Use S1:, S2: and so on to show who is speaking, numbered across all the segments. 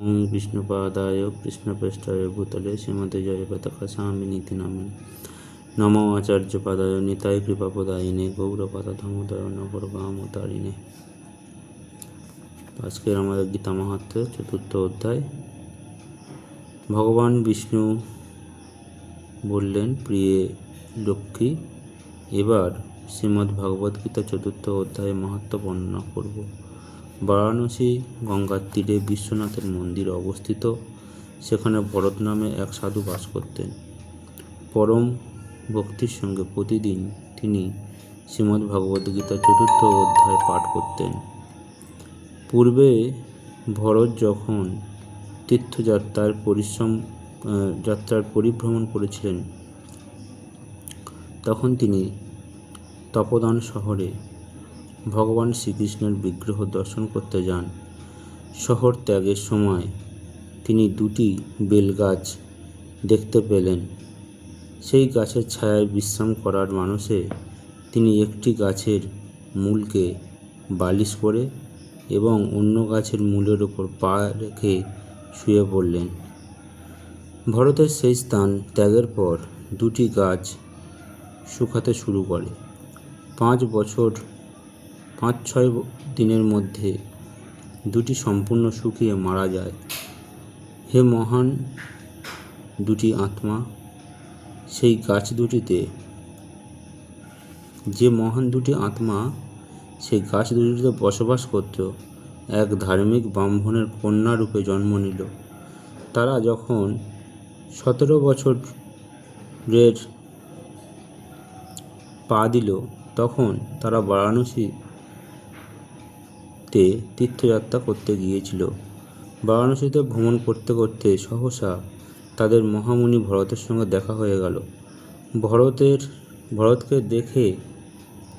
S1: ওং বিষ্ণুপাদায় কৃষ্ণপৃষ্ঠায় ভূতলে শ্রীমতে জয়পতাকা স্বামিনীতি নামিনে নমো আচার্যপাদায় নিতাই কৃপাপদায়িনে গৌরপাতা দামোদর নগর গামতারিণে। আজকের আমাদের গীতা মাহাত্ম্য চতুর্থ অধ্যায়। ভগবান বিষ্ণু বললেন, প্রিয়ে লক্ষ্মী, এবার শ্রীমদ্ ভগবদ্গীতা চতুর্থ অধ্যায়ে মাহাত্ম্য বর্ণনা করব। বারাণসী গঙ্গার তীরে বিশ্বনাথের মন্দির অবস্থিত। সেখানে ভরত নামে এক সাধু বাস করতেন। পরম ভক্তির সঙ্গে প্রতিদিন তিনি শ্রীমদ্ ভগবদ্গীতা চতুর্থ অধ্যায় পাঠ করতেন। পূর্বে ভরত যখন তীর্থযাত্রার পরিভ্রমণ করেছিলেন, তখন তিনি তপোদান শহরে ভগবান শ্রীকৃষ্ণের বিগ্রহ দর্শন করতে যান। শহর ত্যাগের সময় তিনি দুটি বেলগাছ দেখতে পেলেন। সেই গাছের ছায়ায় বিশ্রাম করার মানসে তিনি একটি গাছের মূলকে বালিশ করে এবং অন্য গাছের মূলের ওপর পা রেখে শুয়ে পড়লেন। ভরতের সেই স্থান ত্যাগের পর দুটি গাছ শুকাতে শুরু করে। 5-6 দিনের মধ্যে দুটি সম্পূর্ণ শুকিয়ে মারা যায়। হে মহান দুটি আত্মা, সেই গাছ দুটিতে বসবাস করত, এক ধার্মিক ব্রাহ্মণের কন্যা রূপে জন্ম নিল। তারা যখন 17 বছরের পা দিল, তখন তারা বারাণসীতে তীর্থযাত্রা করতে গিয়েছিল। বারাণসীতে ভ্রমণ করতে করতে সহসা তাদের মহামুনি ভরতের সঙ্গে দেখা হয়ে গেল। ভরতকে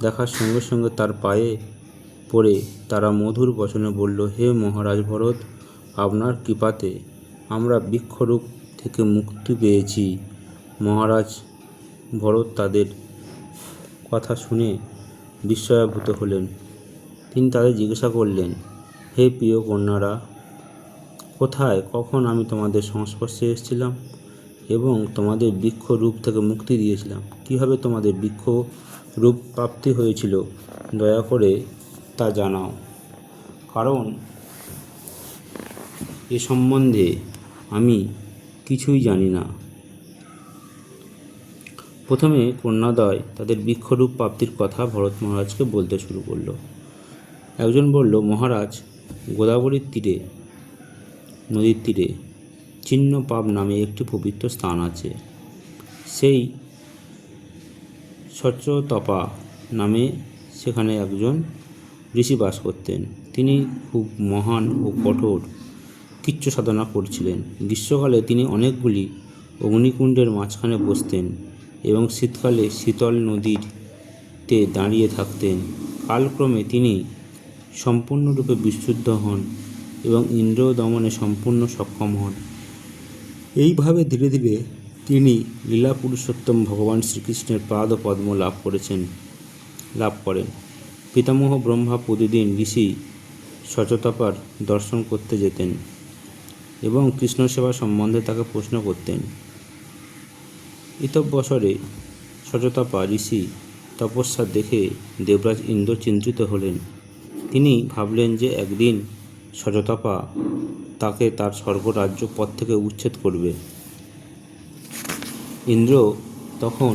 S1: দেখার সঙ্গে সঙ্গে তার পায়ে পড়ে তারা মধুর বচনে বলল, হে মহারাজ ভরত, আপনার কৃপাতে আমরা বৃক্ষরূপ থেকে মুক্তি পেয়েছি। মহারাজ ভরত তাদের কথা শুনে বিস্ময়াভূত হলেন। তিনি তাদের জিজ্ঞাসা করলেন, হে প্রিয় কন্যারা, কোথায় কখন আমি তোমাদের সংস্পর্শে এসেছিলাম এবং তোমাদের বৃক্ষ রূপ থেকে মুক্তি দিয়েছিলাম? কিভাবে তোমাদের বৃক্ষ রূপ প্রাপ্তি হয়েছিল, দয়া করে তা জানাও, কারণ এ সম্বন্ধে আমি কিছুই জানি না। প্রথমে কন্যাদ্বয় তাদের বৃক্ষরূপ প্রাপ্তির কথা ভরত মহারাজকে বলতে শুরু করল। একজন বলল, মহারাজ, গোদাবরীর নদীর তীরে চিহ্নপাব নামে একটি পবিত্র স্থান আছে। সেই সচতপা নামে সেখানে একজন ঋষি বাস করতেন। তিনি খুব মহান ও কঠোর কৃচ্ছ সাধনা করছিলেন। গ্রীষ্মকালে তিনি অনেকগুলি অগ্নিকুণ্ডের মাঝখানে বসতেন এবং শীতকালে শীতল নদীতে দাঁড়িয়ে থাকতেন। কালক্রমে তিনি সম্পূর্ণরূপে বিশুদ্ধ হন এবং ইন্দ্রিয় দমনে সম্পূর্ণ সক্ষম হন। এইভাবে ধীরে ধীরে তিনি লীলা পুরুষোত্তম ভগবান শ্রীকৃষ্ণের পাদ পদ্ম লাভ করেন। পিতামহ ব্রহ্মা প্রতিদিন ঋষি সচতপার দর্শন করতে যেতেন এবং কৃষ্ণ সেবা সম্বন্ধে তাকে প্রশ্ন করতেন। ইতঃবৎসরে সচতপা ঋষি তপস্যা দেখে দেবরাজ ইন্দ্র চিন্তিত হলেন। তিনি ভাবলেন যে একদিন সচতপা তাকে তার স্বর্গরাজ্য পদ থেকে উচ্ছেদ করবে। ইন্দ্র তখন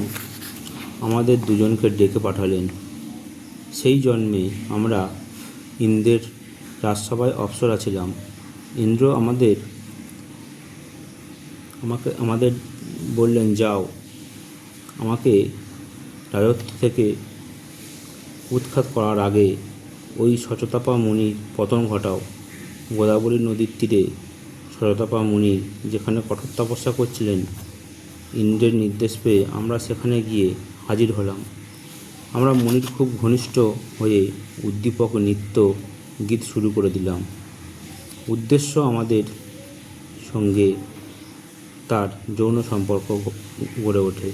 S1: আমাদের দুজনকে ডেকে পাঠালেন। সেই জন্মে আমরা ইন্দ্রের রাজসভায় অপ্সরা ছিলাম। ইন্দ্র আমাদের বললেন, যাও, আমাকে রাজত্ব থেকে উৎখাত করার আগে ওই সচতপা মুনির পতন ঘটাও। গোদাবরী নদীর তীরে সচতপা মুনি যেখানে কঠোর তপস্যা করছিলেন, ইন্দ্রের নির্দেশ পেয়ে আমরা সেখানে গিয়ে হাজির হলাম। আমরা মুনির খুব ঘনিষ্ঠ হয়ে উদ্দীপক নৃত্য গীত শুরু করে দিলাম। উদ্দেশ্য আমাদের সঙ্গে তার যৌন সম্পর্ক গড়ে ওঠে।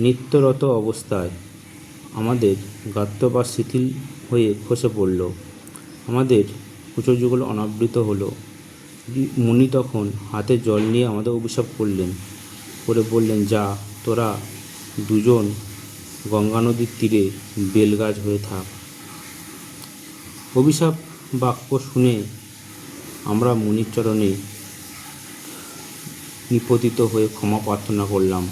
S1: নৃত্যরত অবস্থায় আমাদের গাত্রপা শিথিল হয়ে খসে পড়ল। আমাদের কুচযুগল অনাবৃত হলো। মুনি তখন হাতে জল নিয়ে আমাদের অভিশাপ করলেন, করে বললেন, যা, তোরা দুজন গঙ্গা নদীর তীরে বেলগাছ হয়ে থাক। অভিশাপ বাক্য শুনে আমরা মুনির চরণে নিপতিত হয়ে ক্ষমা প্রার্থনা করলাম।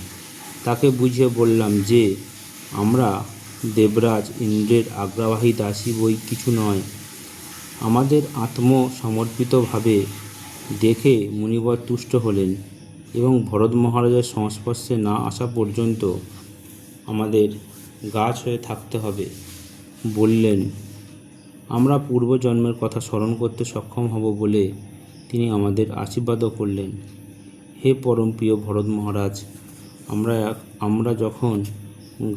S1: তাকে বুঝিয়ে বললাম যে আমরা দেবরাজ ইন্দ্রের আজ্ঞাবাহী দাসী বই কিছু নয়। আমাদের আত্মসমর্পিতভাবে দেখে মুনিবর তুষ্ট হলেন এবং ভরত মহারাজের সংস্পর্শে না আসা পর্যন্ত আমাদের গাছ হয়ে থাকতে হবে বললেন। আমরা পূর্বজন্মের কথা স্মরণ করতে সক্ষম হব বলে তিনি আমাদের আশীর্বাদও করলেন। হে পরম প্রিয় ভরত মহারাজ, আমরা যখন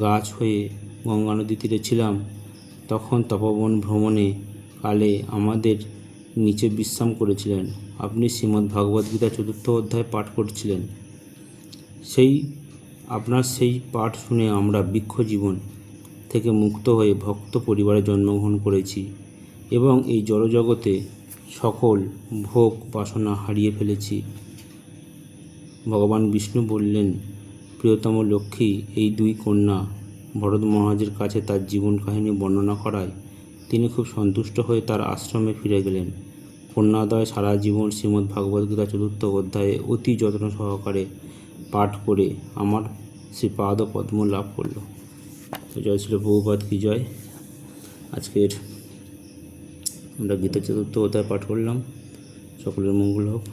S1: গাছ হয়ে গঙ্গা নদী তীরে ছিলাম তখন তপবন ভ্রমণে কালে আমাদের নিচে বিশ্রাম করেছিলেন। আপনি শ্রীমদ্ ভগবদ্গীতা 4th অধ্যায় পাঠ করছিলেন। আপনার সেই পাঠ শুনে আমরা বৃক্ষ জীবন থেকে মুক্ত হয়ে ভক্ত পরিবারে জন্মগ্রহণ করেছি এবং এই জড়জগতে সকল ভোগ বাসনা হারিয়ে ফেলেছি। ভগবান বিষ্ণু বললেন, প্রিয়তম লক্ষ্মী এই দুই কন্যা ভরত মহারাজের কাছে তার জীবন কাহিনী বর্ণনা করায় তিনি খুব সন্তুষ্ট হয়ে তার আশ্রমে ফিরে গেলেন। কন্যাদ্বয় সারা জীবন শ্রীমদ্ ভগবদ্গীতা 4th অধ্যায়ে অতি যত্ন সহকারে পাঠ করে আমার শ্রীপাদ পদ্ম লাভ করল। তো জয় শ্রী প্রভুপাদ কি জয়। আজকের আমরা গীতা 4th অধ্যায় পাঠ করলাম। সকলের মঙ্গল হোক।